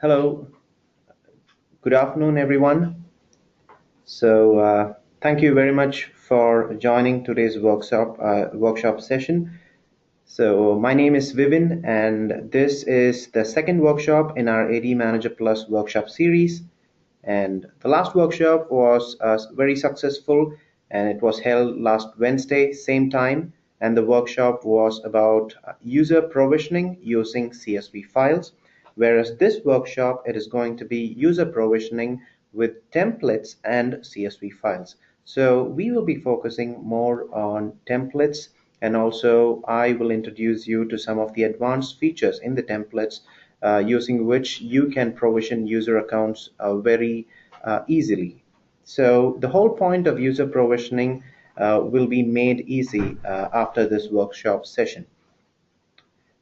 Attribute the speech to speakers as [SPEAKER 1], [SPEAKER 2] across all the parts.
[SPEAKER 1] Hello, good afternoon, everyone. Thank you very much for joining today's workshop session. My name is Vivin, and this is the second workshop in our ADManager Plus workshop series. And the last workshop was very successful, and it was held last Wednesday, same time. And the workshop was about user provisioning using CSV files, whereas this workshop it is going to be user provisioning with templates and CSV files. So we will be focusing more on templates, and also I will introduce you to some of the advanced features in the templates using which you can provision user accounts very easily. So the whole point of user provisioning will be made easy after this workshop session.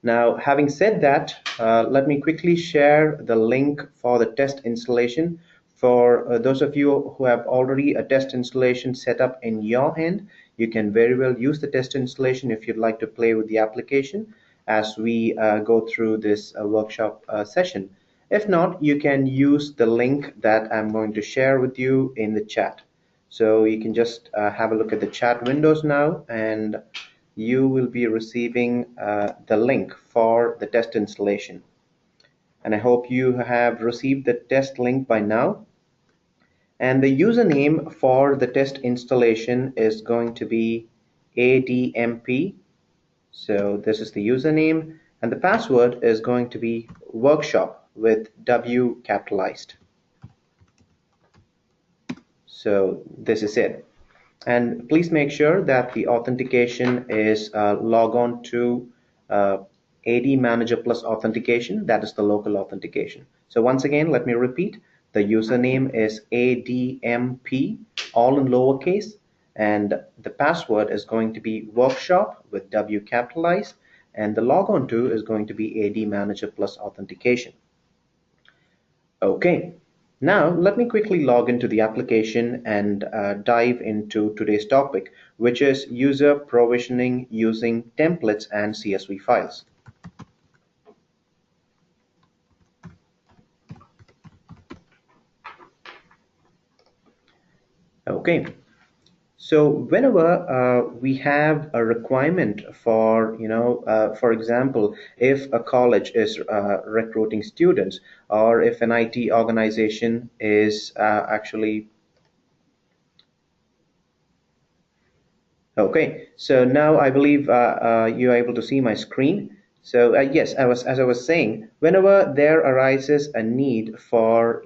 [SPEAKER 1] Now, having said that, let me quickly share the link for the test installation. For those of you who have already a test installation set up in your end, you can very well use the test installation if you'd like to play with the application as we go through this workshop session. If not, you can use the link that I'm going to share with you in the chat. So you can just have a look at the chat windows now, and you will be receiving the link for the test installation. And I hope you have received the test link by now. And the username for the test installation is going to be ADMP. So this is the username, and the password is going to be workshop with W capitalized. So this is it. And please make sure that the authentication is log on to ADManager Plus authentication. That is the local authentication. So once again, let me repeat. The username is ADMP, all in lowercase, and the password is going to be workshop with W capitalized, and the log on to is going to be ADManager Plus authentication. Okay. Now, let me quickly log into the application and dive into today's topic, which is user provisioning using templates and CSV files. Okay. So whenever we have a requirement for, for example, if a college is recruiting students, or if an IT organization is actually Okay, so now I believe you are able to see my screen. So yes, as I was saying, whenever there arises a need for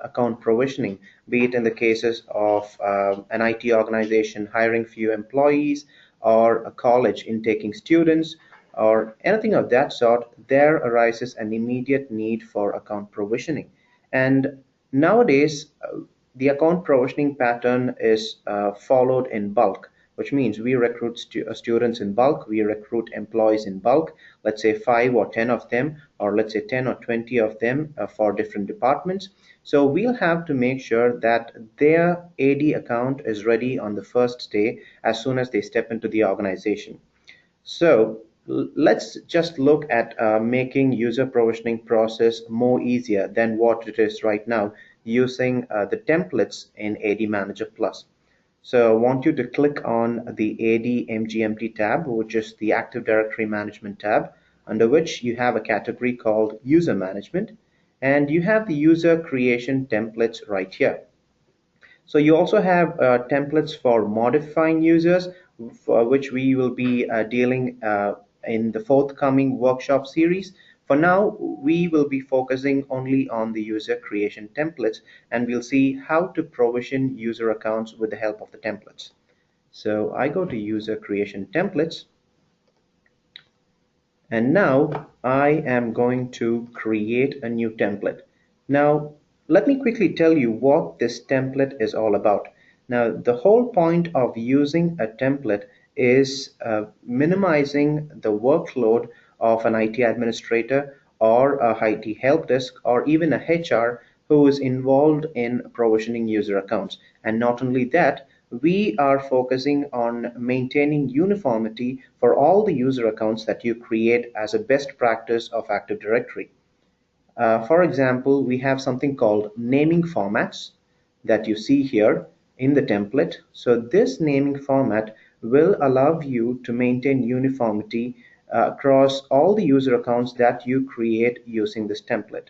[SPEAKER 1] account provisioning, be it in the cases of an IT organization hiring few employees, or a college intaking students, or anything of that sort, there arises an immediate need for account provisioning. And nowadays, the account provisioning pattern is followed in bulk, which means we recruit students in bulk, we recruit employees in bulk, let's say 5 or 10 of them, or let's say 10 or 20 of them for different departments. So we'll have to make sure that their AD account is ready on the first day as soon as they step into the organization. So let's just look at making user provisioning process more easier than what it is right now using the templates in ADManager Plus. So I want you to click on the ADMGMT tab, which is the Active Directory Management tab, under which you have a category called User Management, and you have the user creation templates right here. So you also have templates for modifying users, for which we will be dealing in the forthcoming workshop series. For now, we will be focusing only on the user creation templates, and we'll see how to provision user accounts with the help of the templates. So I go to user creation templates, and now I am going to create a new template. Now, let me quickly tell you what this template is all about. Now, the whole point of using a template is minimizing the workload of an IT administrator or a IT help desk or even a HR who is involved in provisioning user accounts. And not only that, we are focusing on maintaining uniformity for all the user accounts that you create as a best practice of Active Directory. For example, we have something called naming formats that you see here in the template. So this naming format will allow you to maintain uniformity across all the user accounts that you create using this template.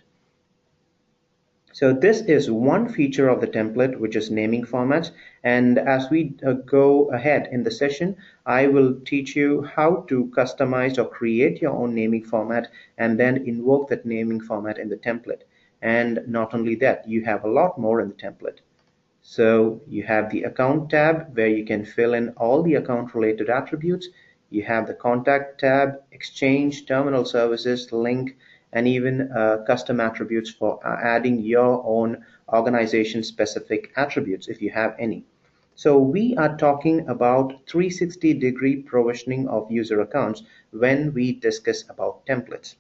[SPEAKER 1] So this is one feature of the template, which is naming formats. And as we go ahead in the session, I will teach you how to customize or create your own naming format and then invoke that naming format in the template. And not only that, you have a lot more in the template. So you have the account tab where you can fill in all the account related attributes. You have the contact tab, exchange, terminal services, link, and even custom attributes for adding your own organization specific attributes if you have any. So we are talking about 360-degree provisioning of user accounts when we discuss about templates.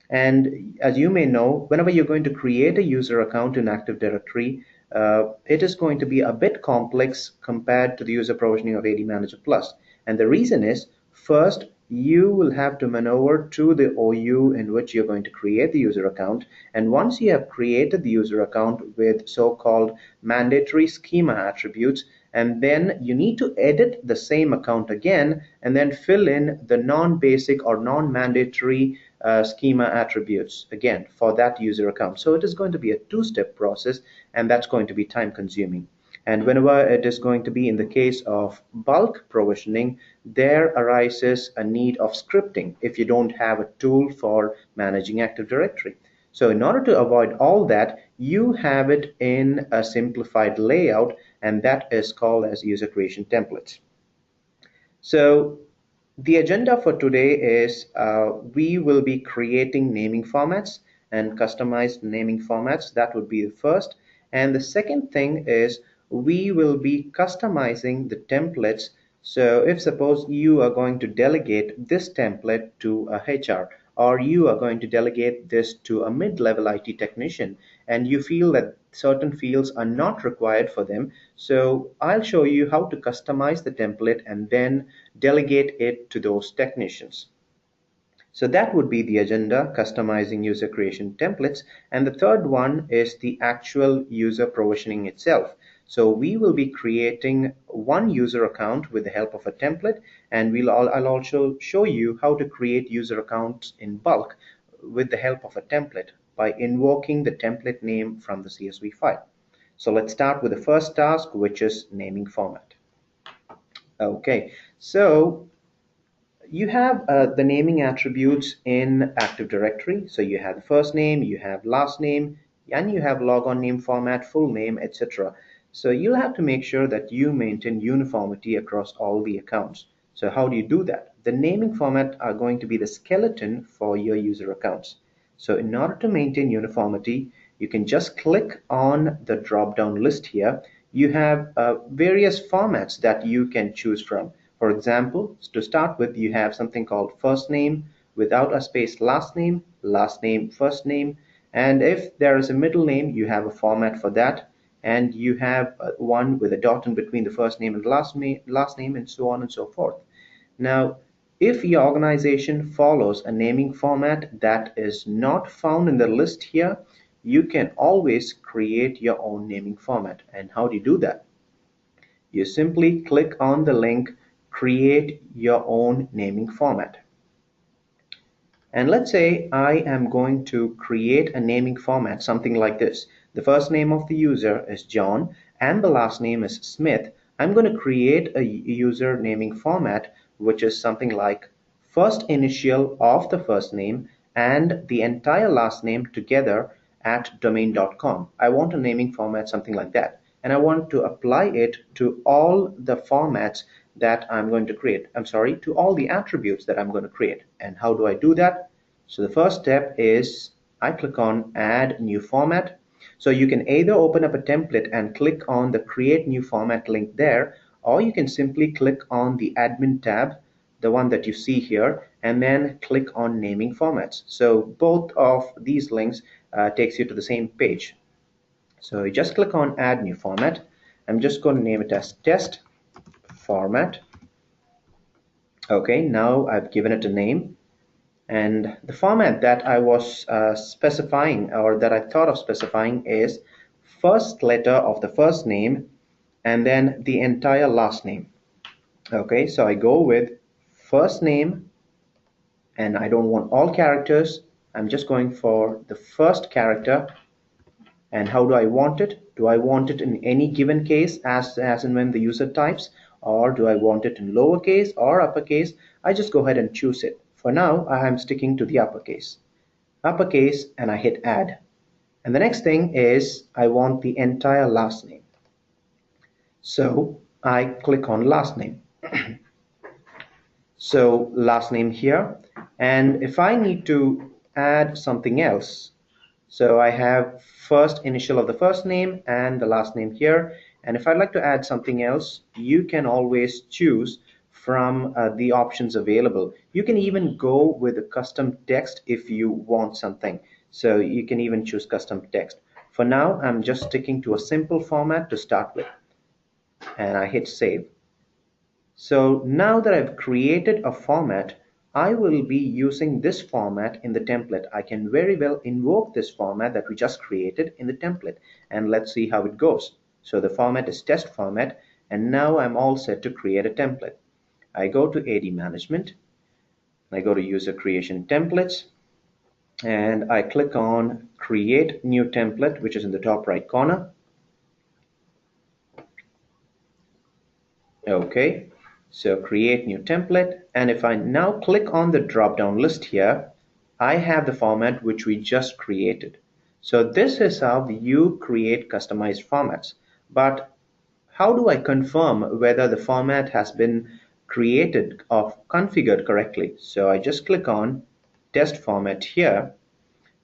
[SPEAKER 1] And as you may know, whenever you're going to create a user account in Active Directory, it is going to be a bit complex compared to the user provisioning of ADManager Plus. And the reason is, first, you will have to maneuver to the OU in which you're going to create the user account. And once you have created the user account with so-called mandatory schema attributes, and then you need to edit the same account again and then fill in the non-basic or non-mandatory schema attributes again for that user account. So it is going to be a two-step process, and that's going to be time consuming. And whenever it is going to be in the case of bulk provisioning, there arises a need of scripting if you don't have a tool for managing Active Directory. So in order to avoid all that, you have it in a simplified layout, and that is called as user creation templates. So the agenda for today is we will be creating naming formats and customized naming formats. That would be the first. And the second thing is we will be customizing the templates. So if suppose you are going to delegate this template to a HR, or you are going to delegate this to a mid-level IT technician, and you feel that certain fields are not required for them, so I'll show you how to customize the template and then delegate it to those technicians. So that would be the agenda, customizing user creation templates. And the third one is the actual user provisioning itself. So we will be creating one user account with the help of a template, and I'll also show you how to create user accounts in bulk with the help of a template by invoking the template name from the CSV file. So let's start with the first task, which is naming format. Okay, so you have the naming attributes in Active Directory. So you have the first name, you have last name, and you have logon name format, full name, etc. So you'll have to make sure that you maintain uniformity across all the accounts. So how do you do that? The naming format are going to be the skeleton for your user accounts. So in order to maintain uniformity, you can just click on the drop-down list here. You have various formats that you can choose from. For example, to start with, you have something called first name without a space, last name, first name. And if there is a middle name, you have a format for that. And you have one with a dot in between the first name and last name, and so on and so forth. Now, if your organization follows a naming format that is not found in the list here, you can always create your own naming format. And how do you do that? You simply click on the link, create your own naming format. And let's say I am going to create a naming format, something like this. The first name of the user is John and the last name is Smith. I'm going to create a user naming format, which is something like first initial of the first name and the entire last name together at domain.com. I want a naming format something like that. And I want to apply it to all the formats that I'm going to create. To all the attributes that I'm going to create. And how do I do that? So the first step is I click on Add New Format. So you can either open up a template and click on the Create New Format link there, or you can simply click on the Admin tab, the one that you see here, and then click on Naming Formats. So both of these links takes you to the same page. So you just click on Add New Format. I'm just going to name it as Test Format. Okay, now I've given it a name. And the format that I was specifying, or that I thought of specifying, is first letter of the first name and then the entire last name. Okay, so I go with first name, and I don't want all characters. I'm just going for the first character. And how do I want it? Do I want it in any given case as and when the user types, or do I want it in lowercase or uppercase? I just go ahead and choose it. For now, I am sticking to the uppercase, and I hit add. And the next thing is I want the entire last name. So I click on last name. So last name here. And if I need to add something else, so I have first initial of the first name and the last name here. And if I'd like to add something else, you can always choose from the options available. You can even go with a custom text if you want something. So you can even choose custom text. For now, I'm just sticking to a simple format to start with. And I hit save. So now that I've created a format, I will be using this format in the template. I can very well invoke this format that we just created in the template, and let's see how it goes. So the format is test format, and now I'm all set to create a template. I go to AD Management, I go to User Creation Templates, and I click on Create New Template, which is in the top right corner. Okay, so create new template, and if I now click on the drop down list here, I have the format which we just created. So this is how you create customized formats. But how do I confirm whether the format has been created or configured correctly? So I just click on test format here,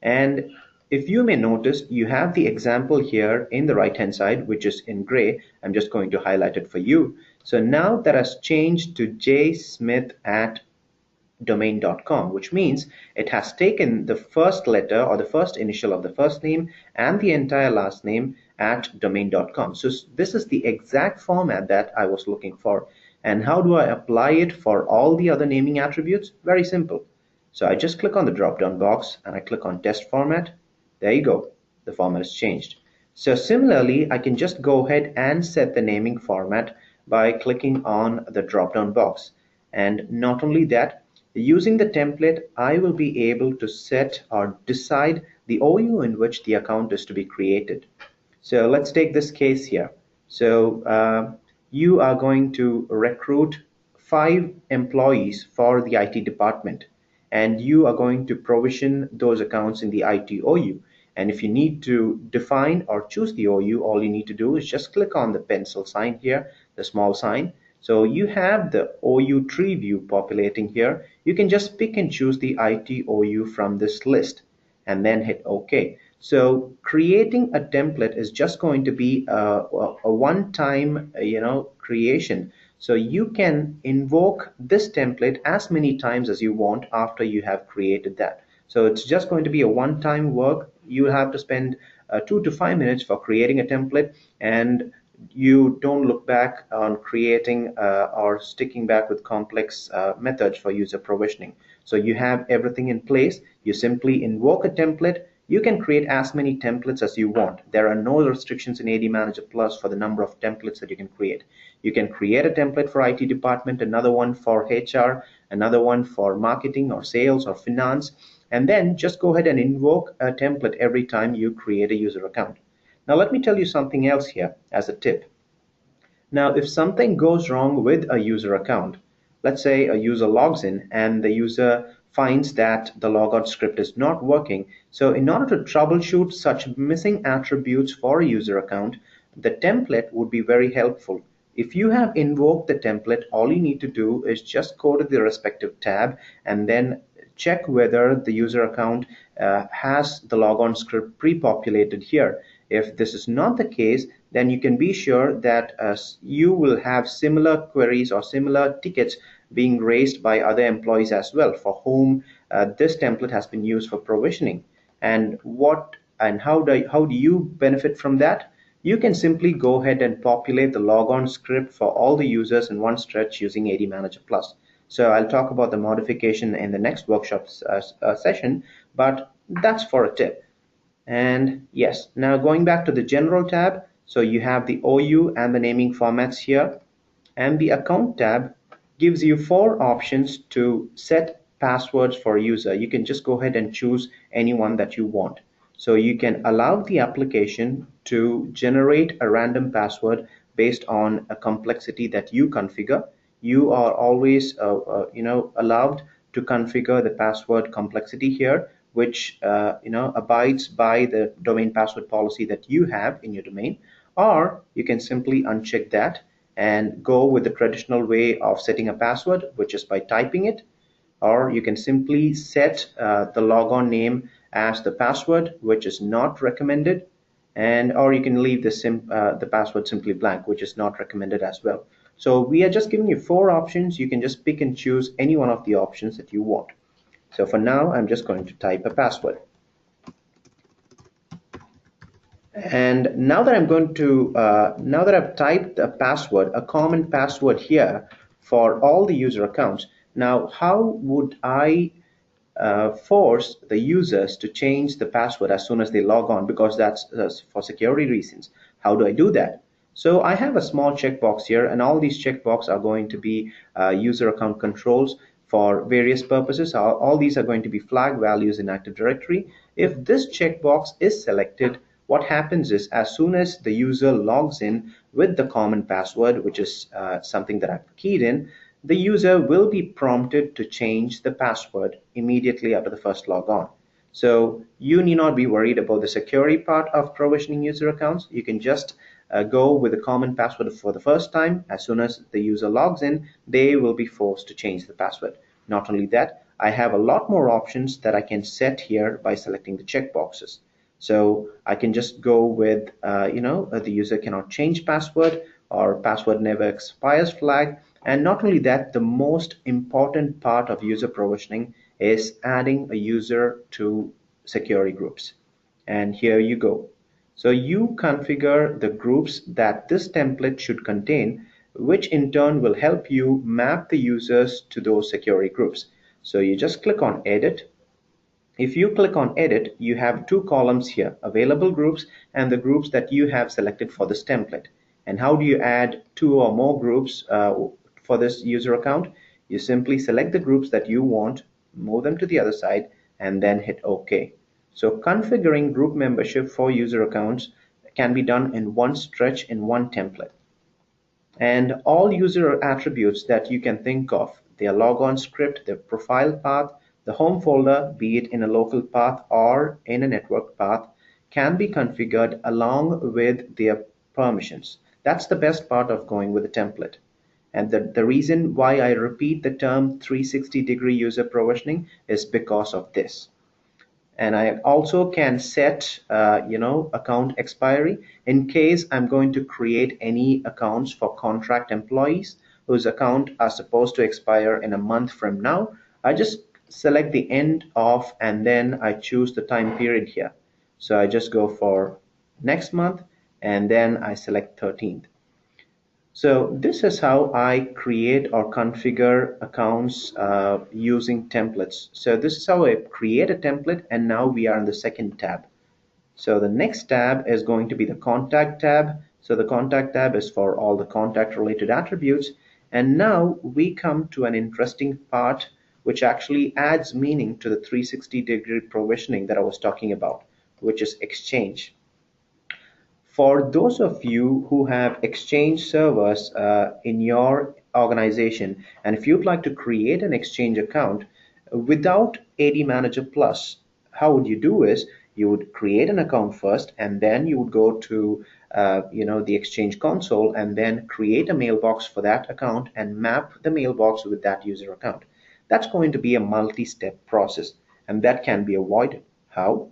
[SPEAKER 1] and if you may notice, you have the example here in the right hand side, which is in gray. I'm just going to highlight it for you. So now that has changed to jsmith@domain.com, which means it has taken the first letter or the first initial of the first name and the entire last name at domain.com. So this is the exact format that I was looking for. And how do I apply it for all the other naming attributes? Very simple. So I just click on the drop down box and I click on test format. There you go. The format is changed. So similarly, I can just go ahead and set the naming format by clicking on the drop down box. And not only that, using the template, I will be able to set or decide the OU in which the account is to be created. So let's take this case here. So you are going to recruit 5 employees for the IT department, and you are going to provision those accounts in the IT OU. And if you need to define or choose the OU, all you need to do is just click on the pencil sign here, the small sign. So you have the OU tree view populating here. You can just pick and choose the IT OU from this list and then hit OK. So creating a template is just going to be a one-time, creation. So you can invoke this template as many times as you want after you have created that. So it's just going to be a one-time work. You have to spend 2 to 5 minutes for creating a template, and you don't look back on creating or sticking back with complex methods for user provisioning. So you have everything in place. You simply invoke a template. You can create as many templates as you want. There are no restrictions in ADManager Plus for the number of templates that you can create. You can create a template for IT department, another one for HR, another one for marketing or sales or finance, and then just go ahead and invoke a template every time you create a user account. Now let me tell you something else here as a tip. Now if something goes wrong with a user account, let's say a user logs in and the user finds that the logout script is not working. So in order to troubleshoot such missing attributes for a user account, the template would be very helpful. If you have invoked the template, all you need to do is just go to the respective tab and then check whether the user account has the logon script pre-populated here. If this is not the case, then you can be sure that you will have similar queries or similar tickets being raised by other employees as well, for whom this template has been used for provisioning. And how do you benefit from that? You can simply go ahead and populate the logon script for all the users in one stretch using ADManager Plus. So I'll talk about the modification in the next workshop session, but that's for a tip. And yes, now going back to the general tab, so you have the OU and the naming formats here, and the account tab gives you four options to set passwords for a user. You can just go ahead and choose any one that you want. So you can allow the application to generate a random password based on a complexity that you configure. You are always allowed to configure the password complexity here, which abides by the domain password policy that you have in your domain. Or you can simply uncheck that and go with the traditional way of setting a password, which is by typing it. Or you can simply set the logon name as the password, which is not recommended. And or you can leave the password simply blank, which is not recommended as well. So we are just giving you four options. You can just pick and choose any one of the options that you want. So for now, I'm just going to type a password. And now that now that I've typed a password, a common password here for all the user accounts, now how would I force the users to change the password as soon as they log on, because that's for security reasons? How do I do that? So I have a small checkbox here, and all these checkboxes are going to be user account controls for various purposes. All these are going to be flag values in Active Directory. If this checkbox is selected, what happens is as soon as the user logs in with the common password, which is something that I've keyed in, the user will be prompted to change the password immediately after the first logon. So you need not be worried about the security part of provisioning user accounts. You can just go with a common password for the first time. As soon as the user logs in, they will be forced to change the password. Not only that, I have a lot more options that I can set here by selecting the checkboxes. So I can just go with, the user cannot change password or password never expires flag. And not only that, the most important part of user provisioning is adding a user to security groups. And here you go. So you configure the groups that this template should contain, which in turn will help you map the users to those security groups. So you just click on Edit. If you click on Edit, you have two columns here, available groups and the groups that you have selected for this template. And how do you add two or more groups for this user account? You simply select the groups that you want, move them to the other side, and then hit OK. So configuring group membership for user accounts can be done in one stretch in one template. And all user attributes that you can think of, their logon script, their profile path, the home folder, be it in a local path or in a network path, can be configured along with their permissions. That's the best part of going with a template. And the reason why I repeat the term 360-degree user provisioning is because of this. And I also can set account expiry in case I'm going to create any accounts for contract employees whose account are supposed to expire in a month from now. I just select the end of and then I choose the time period here. So I just go for next month and then I select 13th. So this is how I create or configure accounts using templates. So this is how I create a template, and now we are in the second tab. So the next tab is going to be the contact tab. So the contact tab is for all the contact related attributes. And now we come to an interesting part which actually adds meaning to the 360-degree provisioning that I was talking about, which is Exchange. For those of you who have Exchange servers in your organization, and if you'd like to create an Exchange account without ADManager Plus, how would you do is you would create an account first, and then you would go to the Exchange console and then create a mailbox for that account and map the mailbox with that user account. That's going to be a multi-step process, and that can be avoided. How?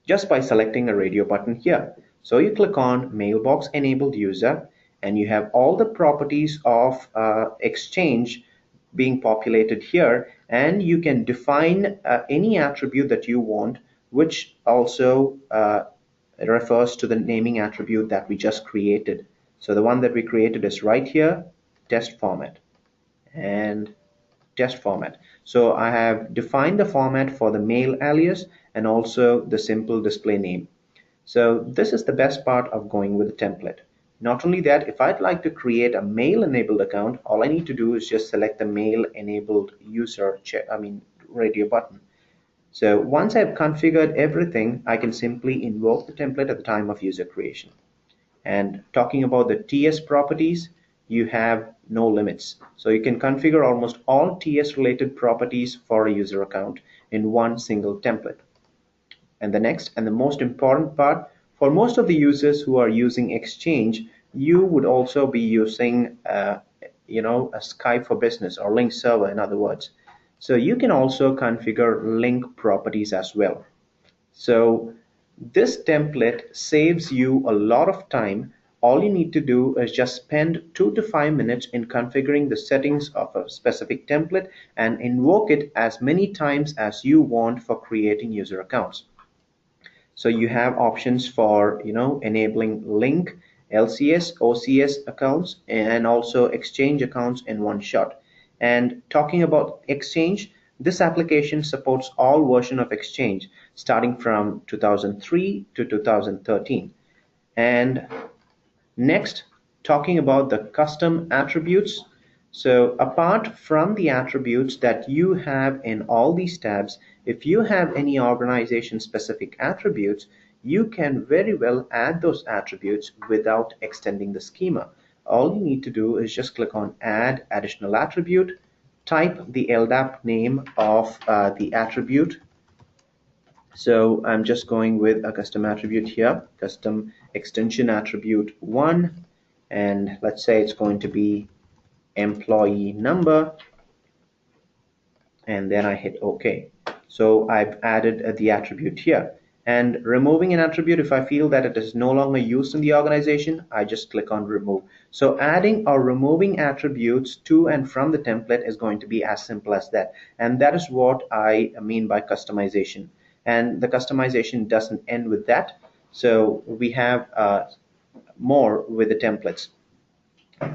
[SPEAKER 1] Just by selecting a radio button here. So you click on Mailbox Enabled User, and you have all the properties of Exchange being populated here, and you can define any attribute that you want, which also refers to the naming attribute that we just created. So the one that we created is right here, test format. And test format. So I have defined the format for the mail alias and also the simple display name. So this is the best part of going with the template. Not only that, if I'd like to create a mail enabled account, all I need to do is just select the mail enabled user radio button. So once I've configured everything, I can simply invoke the template at the time of user creation. And talking about the TS properties, you have no limits. So you can configure almost all TS related properties for a user account in one single template. And the next and the most important part, for most of the users who are using Exchange, you would also be using a Skype for Business or link server, in other words. So you can also configure link properties as well. So this template saves you a lot of time. All you need to do is just spend 2 to 5 minutes in configuring the settings of a specific template and invoke it as many times as you want for creating user accounts. So you have options for enabling link, LCS, OCS accounts, and also Exchange accounts in one shot. And talking about Exchange, this application supports all versions of Exchange starting from 2003 to 2013. And next, talking about the custom attributes. So apart from the attributes that you have in all these tabs, if you have any organization specific attributes, you can very well add those attributes without extending the schema. All you need to do is just click on add additional attribute, type the LDAP name of the attribute. So I'm just going with a custom attribute here, custom extension attribute 1, and let's say it's going to be employee number, and then I hit OK. So I've added the attribute here. And removing an attribute, if I feel that it is no longer used in the organization, I just click on remove. So adding or removing attributes to and from the template is going to be as simple as that. And that is what I mean by customization. And the customization doesn't end with that. So we have more with the templates.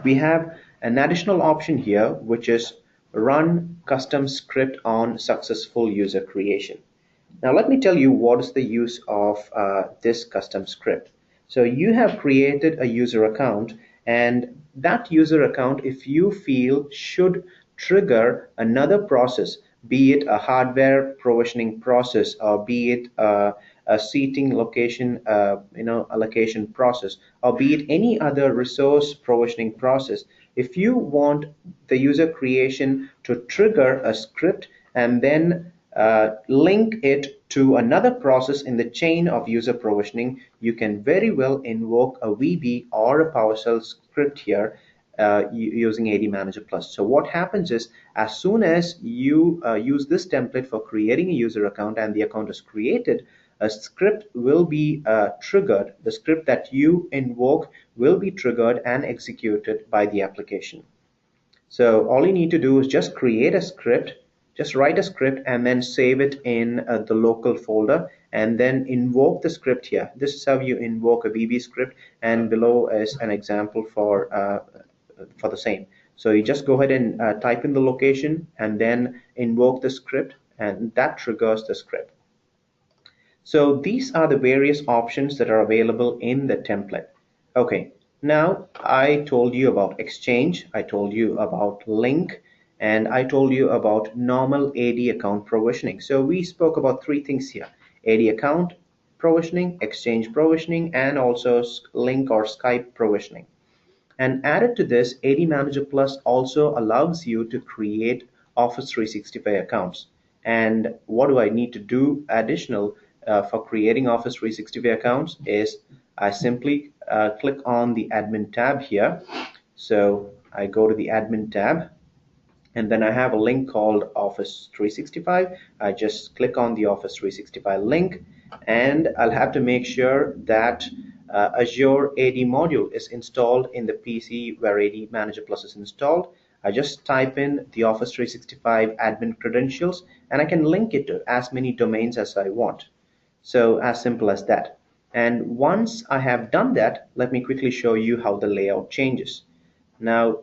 [SPEAKER 1] We have an additional option here, which is run custom script on successful user creation. Now let me tell you what is the use of this custom script. So you have created a user account, and that user account, if you feel, should trigger another process, be it a hardware provisioning process or be it a seating location allocation process, or be it any other resource provisioning process. If you want the user creation to trigger a script and then link it to another process in the chain of user provisioning, you can very well invoke a VB or a PowerShell script here using ADManager Plus. So what happens is, as soon as you use this template for creating a user account and the account is created, a script will be triggered. The script that you invoke will be triggered and executed by the application. So all you need to do is just create a script, just write a script and then save it in the local folder and then invoke the script here. This is how you invoke a VB script, and below is an example for the same. So you just go ahead and type in the location and then invoke the script, and that triggers the script. So these are the various options that are available in the template. Okay, now I told you about Exchange, I told you about Link, and I told you about normal AD account provisioning. So we spoke about three things here: AD account provisioning, Exchange provisioning, and also Link or Skype provisioning. And added to this, ADManager Plus also allows you to create Office 365 accounts. And what do I need to do additional for creating Office 365 accounts is I simply click on the admin tab here. So I go to the admin tab, and then I have a link called Office 365. I just click on the Office 365 link, and I'll have to make sure that Azure AD module is installed in the PC where ADManager Plus is installed. I just type in the Office 365 admin credentials, and I can link it to as many domains as I want. So as simple as that. And once I have done that, let me quickly show you how the layout changes. Now,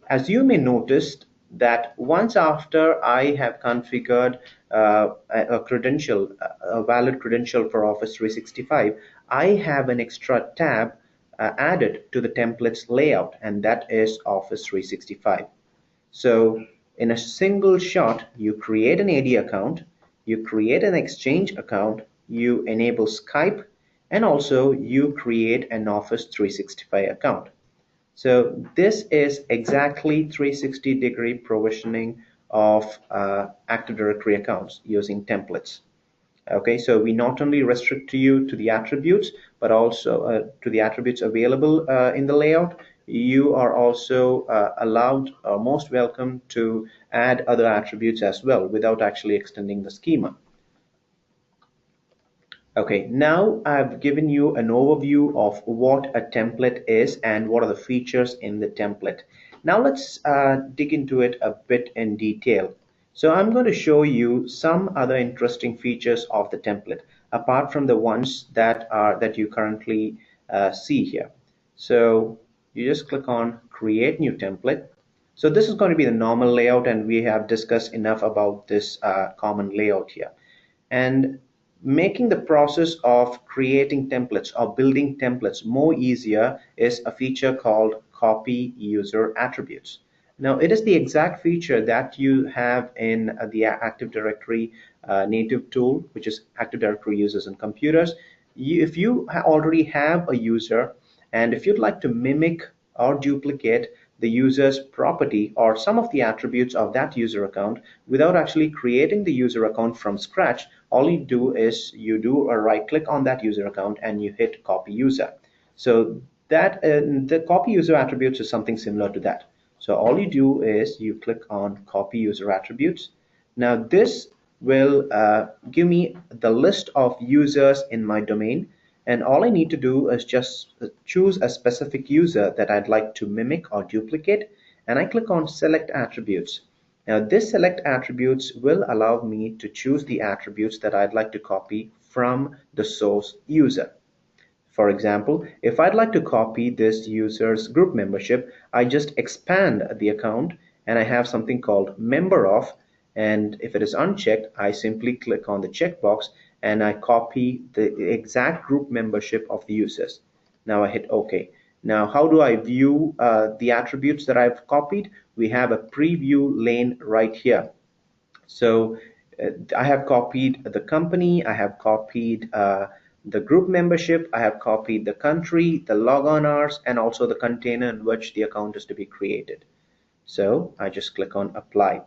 [SPEAKER 1] as you may notice, that once after I have configured a credential, a valid credential for Office 365, I have an extra tab added to the templates layout, and that is Office 365. So in a single shot, you create an AD account, you create an Exchange account, you enable Skype, and also you create an Office 365 account. So this is exactly 360-degree provisioning of Active Directory accounts using templates. Okay, so we not only restrict you to the attributes, but also to the attributes available in the layout. You are also allowed, most welcome to add other attributes as well without actually extending the schema. Okay, now I've given you an overview of what a template is and what are the features in the template. Now let's dig into it a bit in detail. So I'm going to show you some other interesting features of the template apart from the ones that you currently see here. So you just click on create new template. So this is going to be the normal layout, and we have discussed enough about this common layout here. And making the process of creating templates or building templates more easier is a feature called copy user attributes. Now, it is the exact feature that you have in the Active Directory native tool, which is Active Directory users and computers. If you already have a user, and if you'd like to mimic or duplicate the user's property or some of the attributes of that user account without actually creating the user account from scratch, all you do is you do a right click on that user account and you hit copy user. So that the copy user attributes is something similar to that. So all you do is you click on copy user attributes. Now this will give me the list of users in my domain, and all I need to do is just choose a specific user that I'd like to mimic or duplicate, and I click on select attributes. Now this select attributes will allow me to choose the attributes that I'd like to copy from the source user. For example, if I'd like to copy this user's group membership, I just expand the account and I have something called member of, and if it is unchecked, I simply click on the checkbox and I copy the exact group membership of the users. Now I hit OK. Now how do I view the attributes that I've copied? We have a preview lane right here. So I have copied the company, I have copied the group membership, I have copied the country, the logon hours, and also the container in which the account is to be created. So I just click on apply.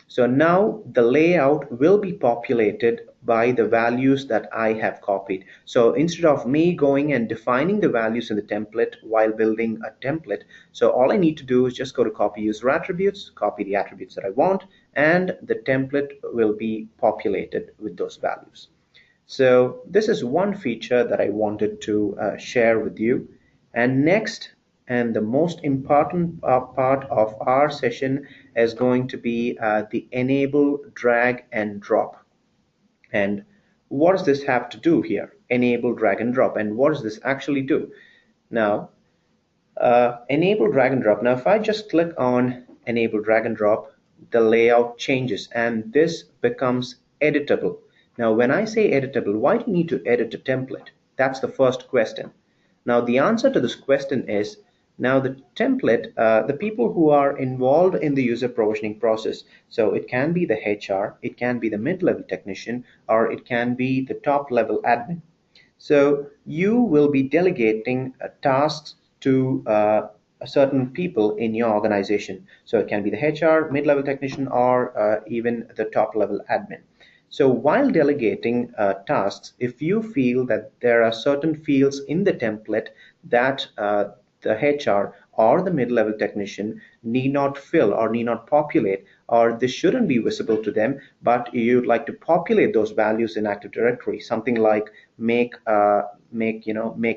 [SPEAKER 1] So now the layout will be populated by the values that I have copied. So instead of me going and defining the values in the template while building a template, so all I need to do is just go to copy user attributes, copy the attributes that I want, and the template will be populated with those values. So this is one feature that I wanted to share with you. And next, and the most important part of our session is going to be the enable drag and drop. And what does this have to do here? Enable drag and drop. And what does this actually do? Now, enable drag and drop. Now, if I just click on enable drag and drop, the layout changes and this becomes editable. Now, when I say editable, why do you need to edit a template? That's the first question. Now, the answer to this question is, now the template, the people who are involved in the user provisioning process, so it can be the HR, it can be the mid-level technician, or it can be the top-level admin. So you will be delegating tasks to certain people in your organization. So it can be the HR, mid-level technician, or even the top-level admin. So while delegating tasks, if you feel that there are certain fields in the template that the HR or the mid-level technician need not fill or need not populate, or this shouldn't be visible to them, but you'd like to populate those values in Active Directory, something like make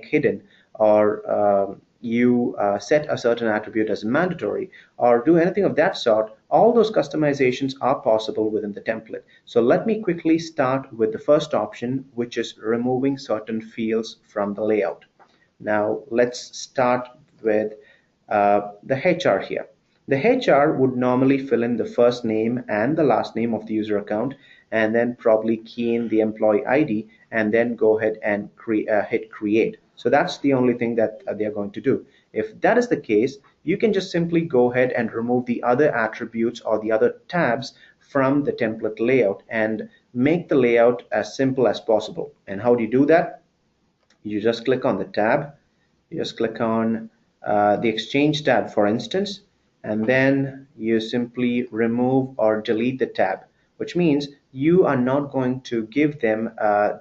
[SPEAKER 1] hidden, or you set a certain attribute as mandatory, or do anything of that sort, all those customizations are possible within the template. So let me quickly start with the first option, which is removing certain fields from the layout. Now let's start with the HR here. The HR would normally fill in the first name and the last name of the user account, and then probably key in the employee ID, and then go ahead and hit create. So that's the only thing that they're going to do. If that is the case, you can just simply go ahead and remove the other attributes or the other tabs from the template layout and make the layout as simple as possible. And how do you do that? You just click on the tab, you just click on the exchange tab, for instance, and then you simply remove or delete the tab, which means you are not going to give them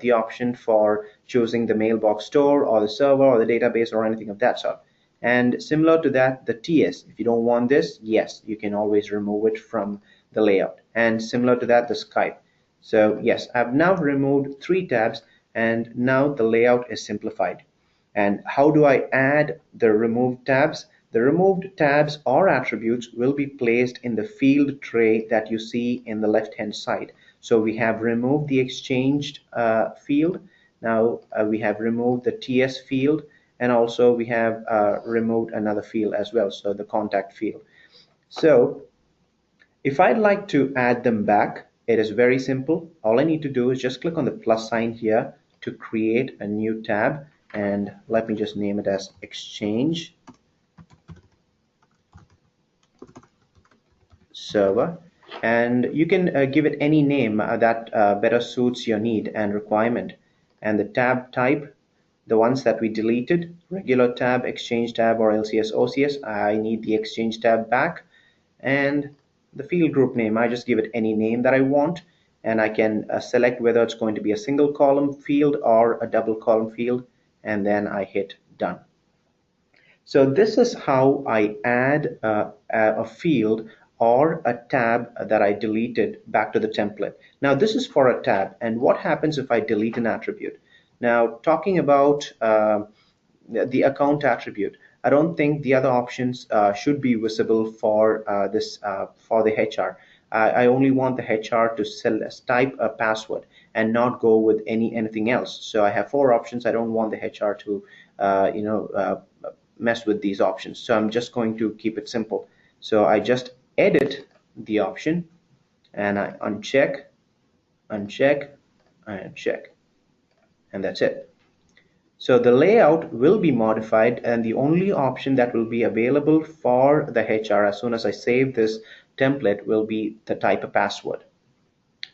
[SPEAKER 1] the option for choosing the mailbox store or the server or the database or anything of that sort. And similar to that, the TS, if you don't want this, yes, you can always remove it from the layout. And similar to that, the Skype. So yes, I've now removed 3 tabs, and now the layout is simplified. And how do I add the removed tabs? The removed tabs or attributes will be placed in the field tray that you see in the left hand side. So we have removed the exchanged field. Now we have removed the TS field, and also we have removed another field as well, so the contact field. So if I'd like to add them back, it is very simple. All I need to do is just click on the plus sign here to create a new tab, and let me just name it as Exchange Server. And you can give it any name that better suits your need and requirement. And the tab type, the ones that we deleted, regular tab, Exchange tab, or LCS OCS, I need the Exchange tab back. And the field group name, I just give it any name that I want, and I can select whether it's going to be a single column field or a double column field, and then I hit done. So this is how I add a field or a tab that I deleted back to the template. Now this is for a tab, and what happens if I delete an attribute? Now talking about the account attribute, I don't think the other options should be visible for this for the HR. I only want the HR to type a password and not go with anything else. So I have 4 options. I don't want the HR to mess with these options. So I'm just going to keep it simple. So I just edit the option, and I uncheck, uncheck, and check, and that's it. So the layout will be modified, and the only option that will be available for the HR as soon as I save this template will be the type of password.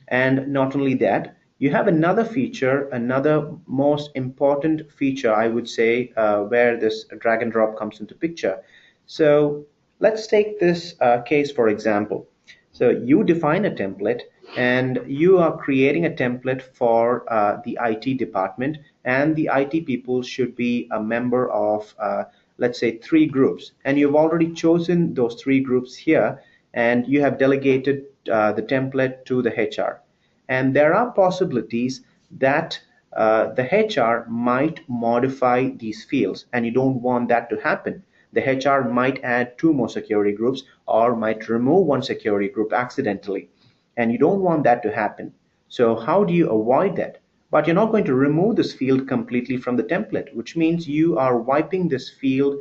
[SPEAKER 1] And not only that, you have another feature, another most important feature, I would say, where this drag and drop comes into picture. So let's take this case for example. So you define a template, and you are creating a template for the IT department, and the IT people should be a member of, let's say, 3 groups. And you've already chosen those 3 groups here, and you have delegated the template to the HR. And there are possibilities that the HR might modify these fields, and you don't want that to happen. The HR might add 2 more security groups, or might remove 1 security group accidentally, and you don't want that to happen. So how do you avoid that? But you're not going to remove this field completely from the template, which means you are wiping this field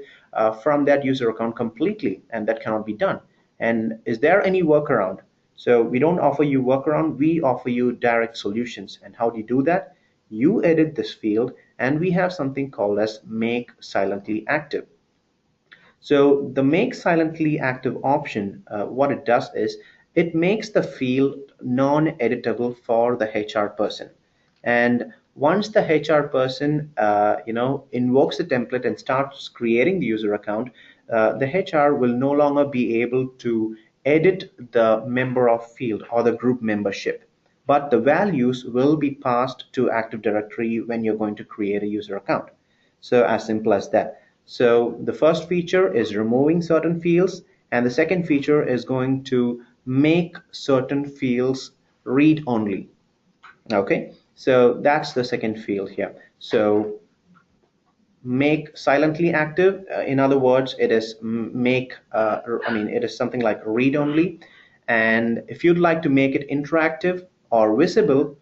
[SPEAKER 1] from that user account completely, and that cannot be done. And is there any workaround? So we don't offer you workaround, we offer you direct solutions. And how do you do that? You edit this field, and we have something called as make silently active. So the make silently active option, what it does is it makes the field non-editable for the HR person. And once the HR person invokes the template and starts creating the user account, the HR will no longer be able to edit the member of field or the group membership, but the values will be passed to Active Directory when you're going to create a user account. So as simple as that. So the first feature is removing certain fields, and the second feature is going to make certain fields read only. Okay, so that's the second field here. So make silently active, in other words, it is it is something like read only. And if you'd like to make it interactive or visible,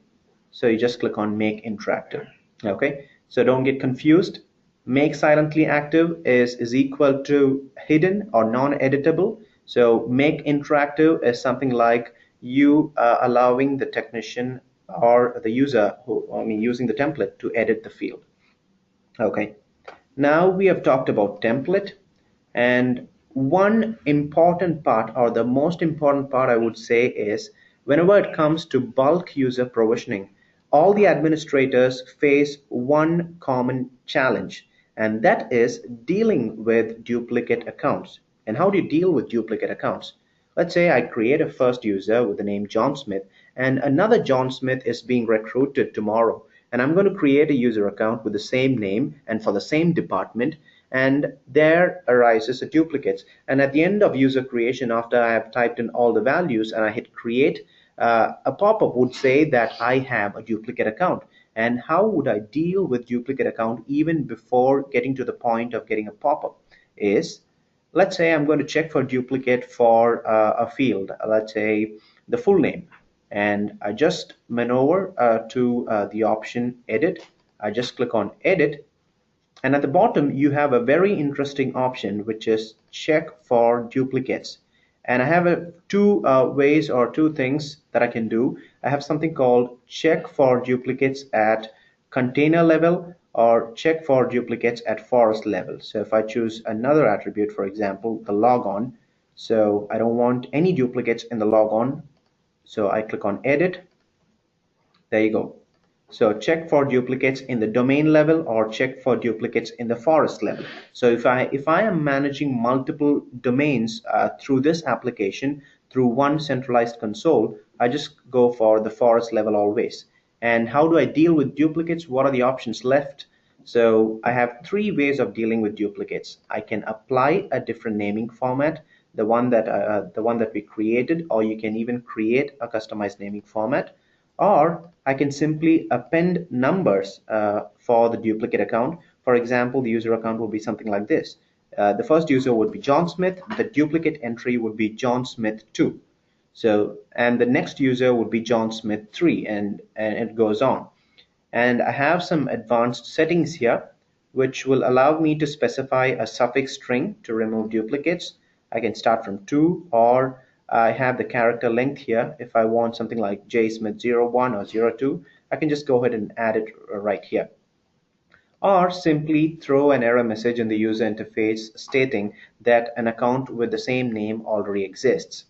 [SPEAKER 1] so you just click on make interactive. Okay, so don't get confused. Make silently active is equal to hidden or non-editable, So make interactive is something like you allowing the technician or the user who, I mean, using the template to edit the field. Okay. Now we have talked about template, and one important part, or the most important part I would say, is whenever it comes to bulk user provisioning, all the administrators face one common challenge, and that is dealing with duplicate accounts. And how do you deal with duplicate accounts? Let's say I create a first user with the name John Smith, and another John Smith is being recruited tomorrow, and I'm going to create a user account with the same name and for the same department, and there arises a duplicate. And at the end of user creation, after I have typed in all the values and I hit create, a pop-up would say that I have a duplicate account. And how would I deal with duplicate account even before getting to the point of getting a pop-up is, let's say I'm going to check for duplicate for a field, let's say the full name, and I just maneuver to the option edit. I just click on edit, and at the bottom you have a very interesting option which is check for duplicates. And I have two ways or two things that I can do. I have something called check for duplicates at container level or check for duplicates at forest level. So if I choose another attribute, for example, the logon, so I don't want any duplicates in the logon, so I click on edit. There you go. So check for duplicates in the domain level or check for duplicates in the forest level. So if I am managing multiple domains through this application through one centralized console, I just go for the forest level always. And how do I deal with duplicates? What are the options left? So I have three ways of dealing with duplicates. I can apply a different naming format, the one that we created, or you can even create a customized naming format, or I can simply append numbers for the duplicate account. For example, the user account will be something like this. The first user would be John Smith, the duplicate entry would be John Smith 2. So, and the next user would be John Smith 3, and it goes on. And I have some advanced settings here which will allow me to specify a suffix string to remove duplicates. I can start from 2, or I have the character length here. If I want something like jsmith01 or 02, I can just go ahead and add it right here. Or simply throw an error message in the user interface stating that an account with the same name already exists.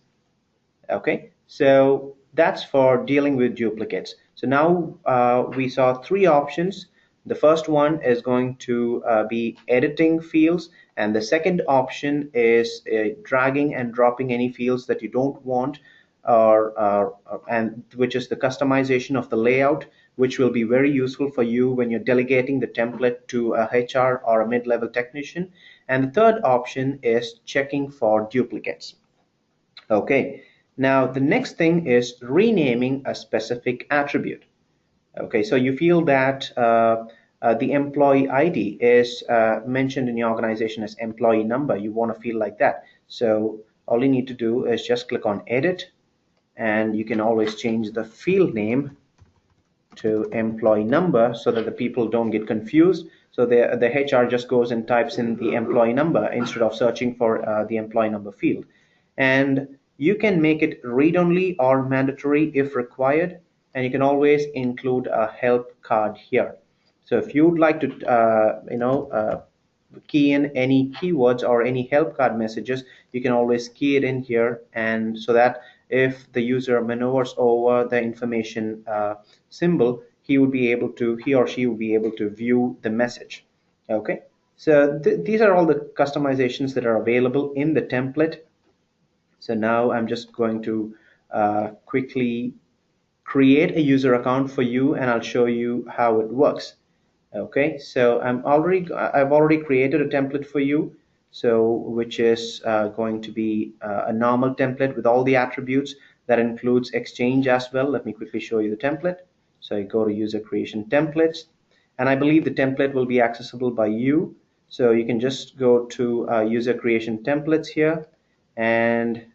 [SPEAKER 1] Okay, so that's for dealing with duplicates. So now we saw three options. The first one is going to be editing fields, and the second option is dragging and dropping any fields that you don't want, and which is the customization of the layout, which will be very useful for you when you're delegating the template to a HR or a mid-level technician. And the third option is checking for duplicates. Okay, now the next thing is renaming a specific attribute. Okay, so you feel that the employee ID is mentioned in your organization as employee number. You want to feel like that. So all you need to do is just click on edit, and you can always change the field name to employee number so that the people don't get confused. So the HR just goes and types in the employee number instead of searching for the employee number field. And you can make it read-only or mandatory if required, and you can always include a help card here. So if you would like to key in any keywords or any help card messages, you can always key it in here, and so that if the user maneuvers over the information symbol, he or she would be able to view the message. Okay, so these are all the customizations that are available in the template. So now I'm just going to quickly create a user account for you, and I'll show you how it works. Okay, so I've already created a template for you, so which is going to be a normal template with all the attributes that includes exchange as well. Let me quickly show you the template. So I go to user creation templates, and I believe the template will be accessible by you. So you can just go to user creation templates here, and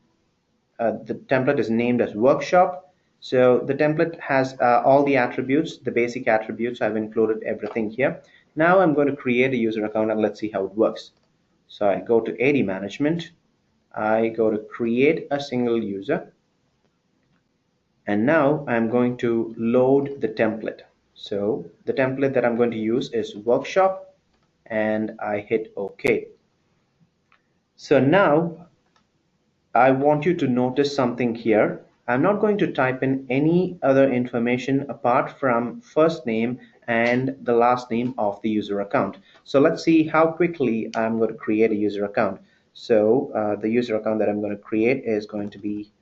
[SPEAKER 1] the template is named as workshop. So the template has all the attributes, the basic attributes. I've included everything here. Now I'm going to create a user account, and let's see how it works. So I go to AD management. I go to create a single user, and now I'm going to load the template. So the template that I'm going to use is workshop, and I hit OK. So now I want you to notice something here. I'm not going to type in any other information apart from first name and the last name of the user account. So let's see how quickly I'm going to create a user account. So the user account that I'm going to create is going to be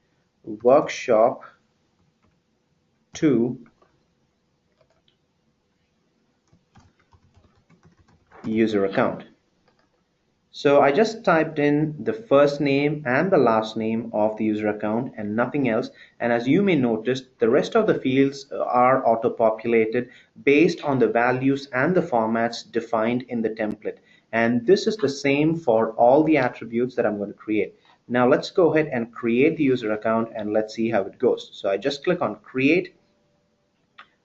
[SPEAKER 1] workshop 2 user account. So I just typed in the first name and the last name of the user account and nothing else. And as you may notice, the rest of the fields are auto-populated based on the values and the formats defined in the template. And this is the same for all the attributes that I'm going to create. Now let's go ahead and create the user account and let's see how it goes. So I just click on create.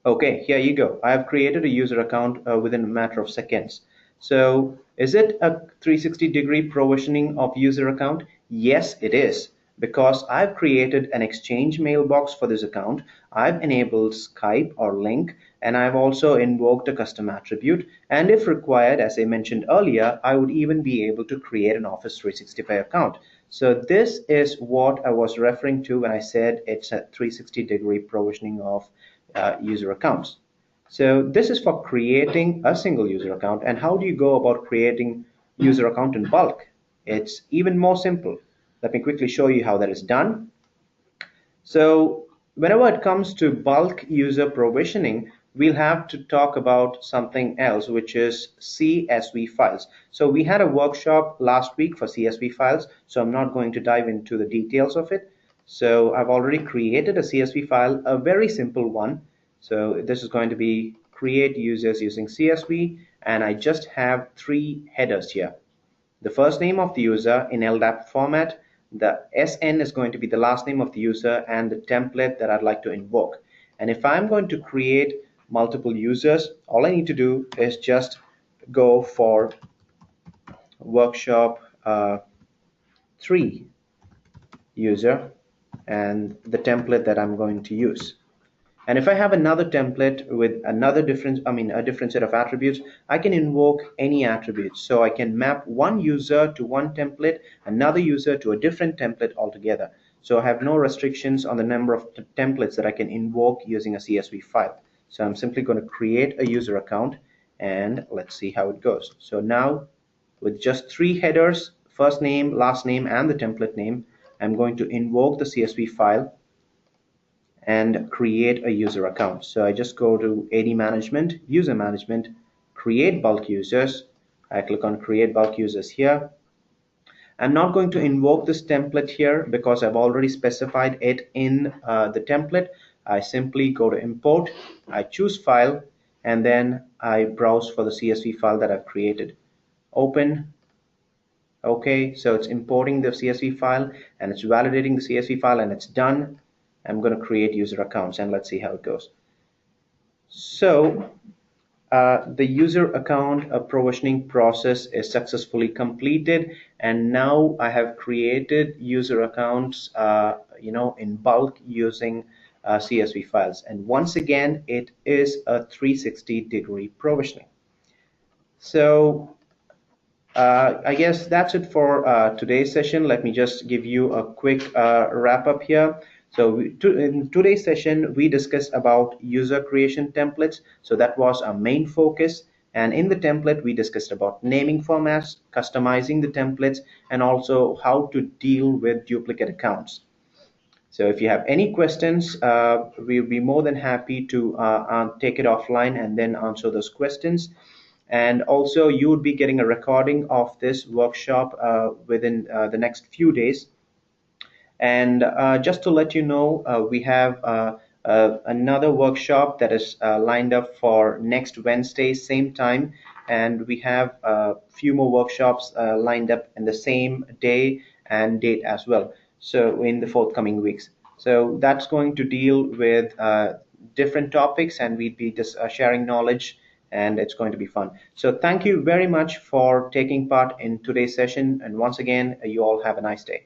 [SPEAKER 1] Okay, here you go. I have created a user account within a matter of seconds. So is it a 360-degree provisioning of user account? Yes, it is, because I've created an Exchange mailbox for this account. I've enabled Skype or Link, and I've also invoked a custom attribute. And if required, as I mentioned earlier, I would even be able to create an Office 365 account. So this is what I was referring to when I said it's a 360-degree provisioning of user accounts. So this is for creating a single user account. And how do you go about creating user account in bulk? It's even more simple. Let me quickly show you how that is done. So whenever it comes to bulk user provisioning, we'll have to talk about something else, which is CSV files. So we had a workshop last week for CSV files, so I'm not going to dive into the details of it. So I've already created a CSV file, a very simple one. So this is going to be create users using CSV, and I just have 3 headers here. The first name of the user in LDAP format, the SN is going to be the last name of the user, and the template that I'd like to invoke. And if I'm going to create multiple users, all I need to do is just go for workshop 3 user and the template that I'm going to use. And if I have another template with another a different set of attributes, I can invoke any attributes. So I can map one user to one template, another user to a different template altogether. So I have no restrictions on the number of templates that I can invoke using a CSV file. So I'm simply going to create a user account and let's see how it goes. So now with just 3 headers, first name, last name, and the template name, I'm going to invoke the CSV file and create a user account. So I just go to AD management, user management, create bulk users. I click on create bulk users here. I'm not going to invoke this template here because I've already specified it in the template. I simply go to import, I choose file, and then I browse for the CSV file that I've created. Open. Okay, so it's importing the CSV file and it's validating the CSV file and it's done. I'm going to create user accounts and let's see how it goes. So the user account provisioning process is successfully completed, and now I have created user accounts in bulk using CSV files, and once again it is a 360-degree provisioning. So I guess that's it for today's session. Let me just give you a quick wrap up here. So in today's session, we discussed about user creation templates. So that was our main focus. And in the template, we discussed about naming formats, customizing the templates, and also how to deal with duplicate accounts. So if you have any questions, we'll be more than happy to take it offline and then answer those questions. And also you would be getting a recording of this workshop within the next few days. And just to let you know, we have another workshop that is lined up for next Wednesday, same time. And we have a few more workshops lined up in the same day and date as well. So in the forthcoming weeks. So that's going to deal with different topics, and we'd be just sharing knowledge, and it's going to be fun. So thank you very much for taking part in today's session. And once again, you all have a nice day.